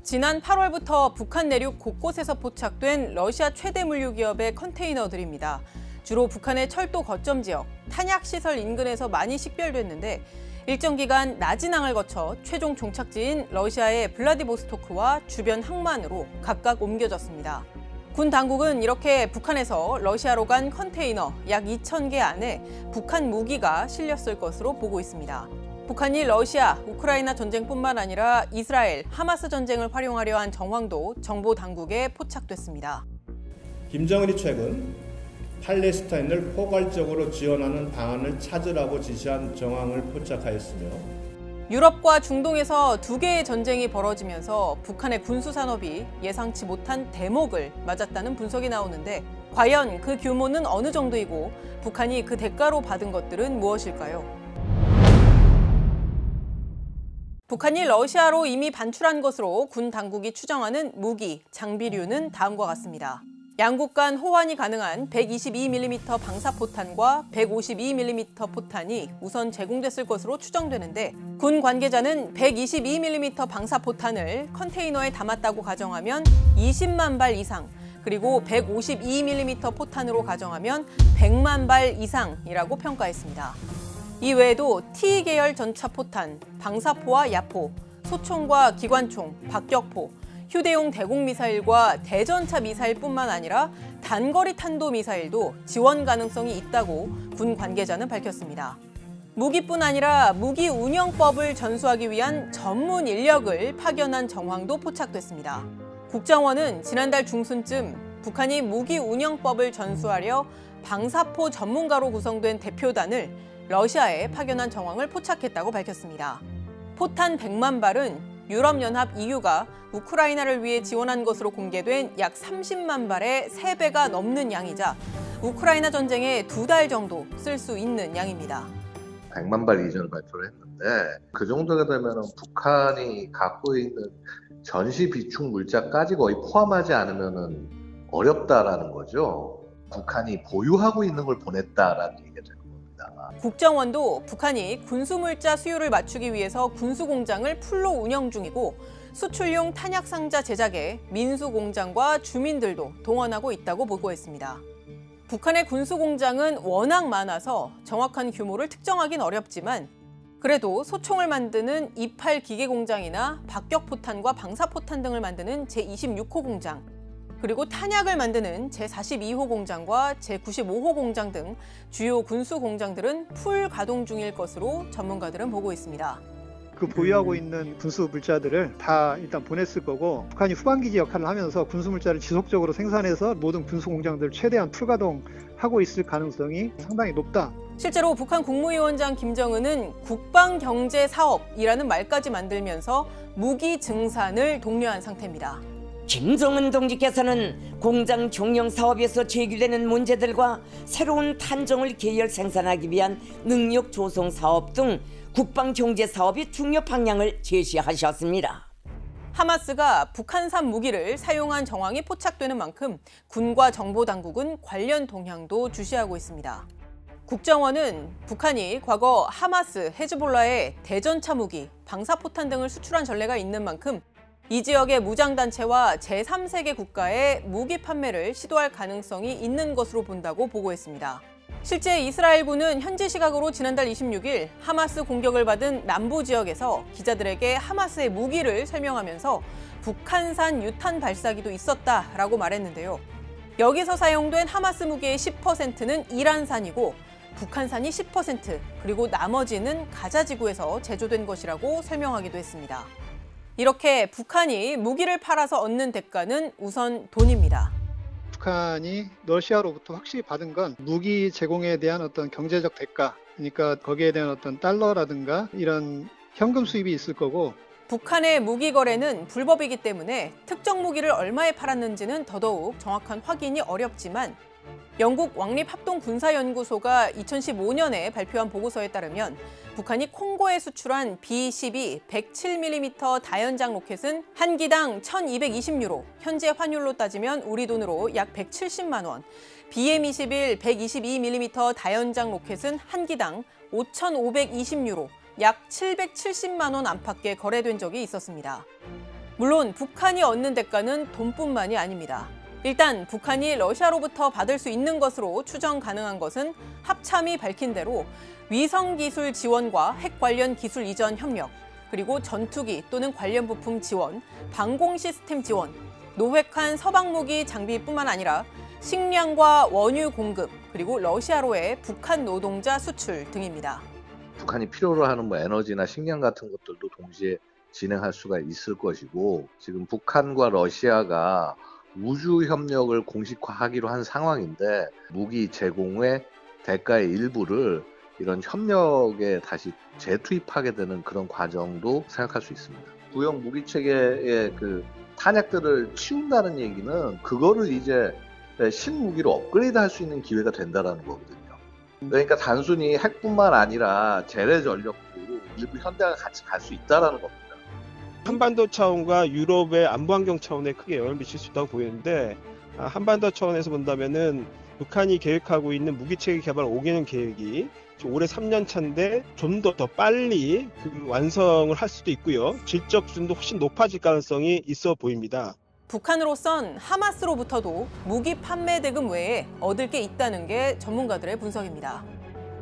지난 8월부터 북한 내륙 곳곳에서 포착된 러시아 최대 물류 기업의 컨테이너들입니다. 주로 북한의 철도 거점 지역, 탄약시설 인근에서 많이 식별됐는데 일정 기간 낮은 항을 거쳐 최종 종착지인 러시아의 블라디보스토크와 주변 항만으로 각각 옮겨졌습니다. 군 당국은 이렇게 북한에서 러시아로 간 컨테이너 약 2,000개 안에 북한 무기가 실렸을 것으로 보고 있습니다. 북한이 러시아, 우크라이나 전쟁뿐만 아니라 이스라엘, 하마스 전쟁을 활용하려 한 정황도 정보 당국에 포착됐습니다. 김정은이 최근 팔레스타인을 포괄적으로 지원하는 방안을 찾으라고 지시한 정황을 포착하였으며 유럽과 중동에서 두 개의 전쟁이 벌어지면서 북한의 군수산업이 예상치 못한 대목을 맞았다는 분석이 나오는데 과연 그 규모는 어느 정도이고 북한이 그 대가로 받은 것들은 무엇일까요? 북한이 러시아로 이미 반출한 것으로 군 당국이 추정하는 무기, 장비류는 다음과 같습니다. 양국 간 호환이 가능한 122mm 방사포탄과 152mm 포탄이 우선 제공됐을 것으로 추정되는데 군 관계자는 122mm 방사포탄을 컨테이너에 담았다고 가정하면 20만 발 이상, 그리고 152mm 포탄으로 가정하면 100만 발 이상이라고 평가했습니다. 이 외에도 T-계열 전차포탄, 방사포와 야포, 소총과 기관총, 박격포, 휴대용 대공미사일과 대전차 미사일뿐만 아니라 단거리 탄도미사일도 지원 가능성이 있다고 군 관계자는 밝혔습니다. 무기뿐 아니라 무기 운영법을 전수하기 위한 전문 인력을 파견한 정황도 포착됐습니다. 국정원은 지난달 중순쯤 북한이 무기 운영법을 전수하려 방사포 전문가로 구성된 대표단을 러시아에 파견한 정황을 포착했다고 밝혔습니다. 포탄 100만 발은 유럽연합 EU가 우크라이나를 위해 지원한 것으로 공개된 약 30만 발의 3배가 넘는 양이자 우크라이나 전쟁에 2달 정도 쓸 수 있는 양입니다. 100만 발 이전을 발표를 했는데 그 정도가 되면 북한이 갖고 있는 전시 비축 물자까지 거의 포함하지 않으면 어렵다라는 거죠. 북한이 보유하고 있는 걸 보냈다라는 얘기가 되는 겁니다. 국정원도 북한이 군수물자 수요를 맞추기 위해서 군수공장을 풀로 운영 중이고 수출용 탄약상자 제작에 민수공장과 주민들도 동원하고 있다고 보고했습니다. 북한의 군수공장은 워낙 많아서 정확한 규모를 특정하긴 어렵지만 그래도 소총을 만드는 28 기계공장이나 박격포탄과 방사포탄 등을 만드는 제26호 공장, 그리고 탄약을 만드는 제42호 공장과 제95호 공장 등 주요 군수 공장들은 풀 가동 중일 것으로 전문가들은 보고 있습니다. 그 보유하고 있는 군수 물자들을 다 일단 보냈을 거고 북한이 후방기지 역할을 하면서 군수 물자를 지속적으로 생산해서 모든 군수 공장들을 최대한 풀가동하고 있을 가능성이 상당히 높다. 실제로 북한 국무위원장 김정은은 국방경제사업이라는 말까지 만들면서 무기 증산을 독려한 상태입니다. 김정은 동지께서는 공장 종영 사업에서 제기되는 문제들과 새로운 탄종을 계열 생산하기 위한 능력 조성 사업 등 국방 경제 사업의 중요 방향을 제시하셨습니다. 하마스가 북한산 무기를 사용한 정황이 포착되는 만큼 군과 정보 당국은 관련 동향도 주시하고 있습니다. 국정원은 북한이 과거 하마스, 헤즈볼라에 대전차 무기, 방사포탄 등을 수출한 전례가 있는 만큼 이 지역의 무장단체와 제3세계 국가에 무기 판매를 시도할 가능성이 있는 것으로 본다고 보고했습니다. 실제 이스라엘군은 현지 시각으로 지난달 26일 하마스 공격을 받은 남부 지역에서 기자들에게 하마스의 무기를 설명하면서 북한산 유탄 발사기도 있었다라고 말했는데요. 여기서 사용된 하마스 무기의 10%는 이란산이고 북한산이 10%, 그리고 나머지는 가자지구에서 제조된 것이라고 설명하기도 했습니다. 이렇게 북한이 무기를 팔아서 얻는 대가는 우선 돈입니다. 북한이 러시아로부터 확실히 받은 건 무기 제공에 대한 어떤 경제적 대가, 그러니까 거기에 대한 어떤 달러라든가 이런 현금 수입이 있을 거고 북한의 무기 거래는 불법이기 때문에 특정 무기를 얼마에 팔았는지는 더더욱 정확한 확인이 어렵지만 영국 왕립합동군사연구소가 2015년에 발표한 보고서에 따르면 북한이 콩고에 수출한 B-12 107mm 다연장 로켓은 한 기당 1,220유로, 현재 환율로 따지면 우리 돈으로 약 170만 원, BM-21 122mm 다연장 로켓은 한 기당 5,520유로, 약 770만 원 안팎에 거래된 적이 있었습니다. 물론 북한이 얻는 대가는 돈뿐만이 아닙니다. 일단 북한이 러시아로부터 받을 수 있는 것으로 추정 가능한 것은 합참이 밝힌 대로 위성기술 지원과 핵 관련 기술 이전 협력, 그리고 전투기 또는 관련 부품 지원, 방공 시스템 지원, 노획한 서방무기 장비뿐만 아니라 식량과 원유 공급, 그리고 러시아로의 북한 노동자 수출 등입니다. 북한이 필요로 하는 에너지나 식량 같은 것들도 동시에 진행할 수가 있을 것이고, 지금 북한과 러시아가 우주 협력을 공식화하기로 한 상황인데, 무기 제공의 대가의 일부를 이런 협력에 다시 재투입하게 되는 그런 과정도 생각할 수 있습니다. 구형 무기 체계의 그 탄약들을 치운다는 얘기는 그거를 이제 신무기로 업그레이드할 수 있는 기회가 된다라는 거거든요. 그러니까 단순히 핵뿐만 아니라 재래 전력도 일부 현대가 같이 갈 수 있다라는 겁니다. 한반도 차원과 유럽의 안보 환경 차원에 크게 영향을 미칠 수 있다고 보이는데, 한반도 차원에서 본다면은 북한이 계획하고 있는 무기체계 개발 5개년 계획이 올해 3년 차인데 좀 더 빨리 완성을 할 수도 있고요. 질적 수준도 훨씬 높아질 가능성이 있어 보입니다. 북한으로선 하마스로부터도 무기 판매 대금 외에 얻을 게 있다는 게 전문가들의 분석입니다.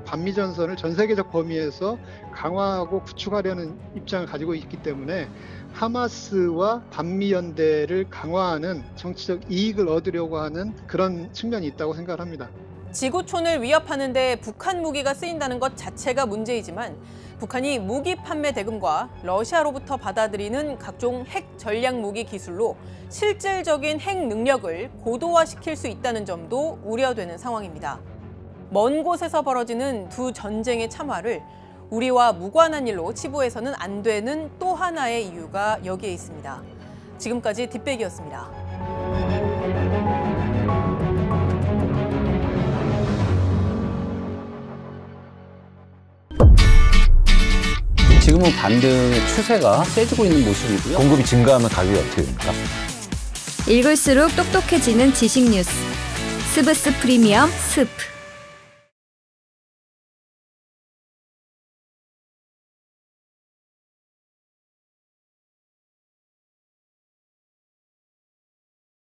반미전선을 전 세계적 범위에서 강화하고 구축하려는 입장을 가지고 있기 때문에 하마스와 반미연대를 강화하는 정치적 이익을 얻으려고 하는 그런 측면이 있다고 생각합니다. 지구촌을 위협하는 데 북한 무기가 쓰인다는 것 자체가 문제이지만 북한이 무기 판매 대금과 러시아로부터 받아들이는 각종 핵 전략 무기 기술로 실질적인 핵 능력을 고도화시킬 수 있다는 점도 우려되는 상황입니다. 먼 곳에서 벌어지는 두 전쟁의 참화를 우리와 무관한 일로 치부해서는 안 되는 또 하나의 이유가 여기에 있습니다. 지금까지 뒷배기였습니다. 지금은 반등의 추세가 세지고 있는 모습이고요. 공급이 증가하면 가격이 어떻게 됩니까? 읽을수록 똑똑해지는 지식 뉴스. 스브스 프리미엄 스프.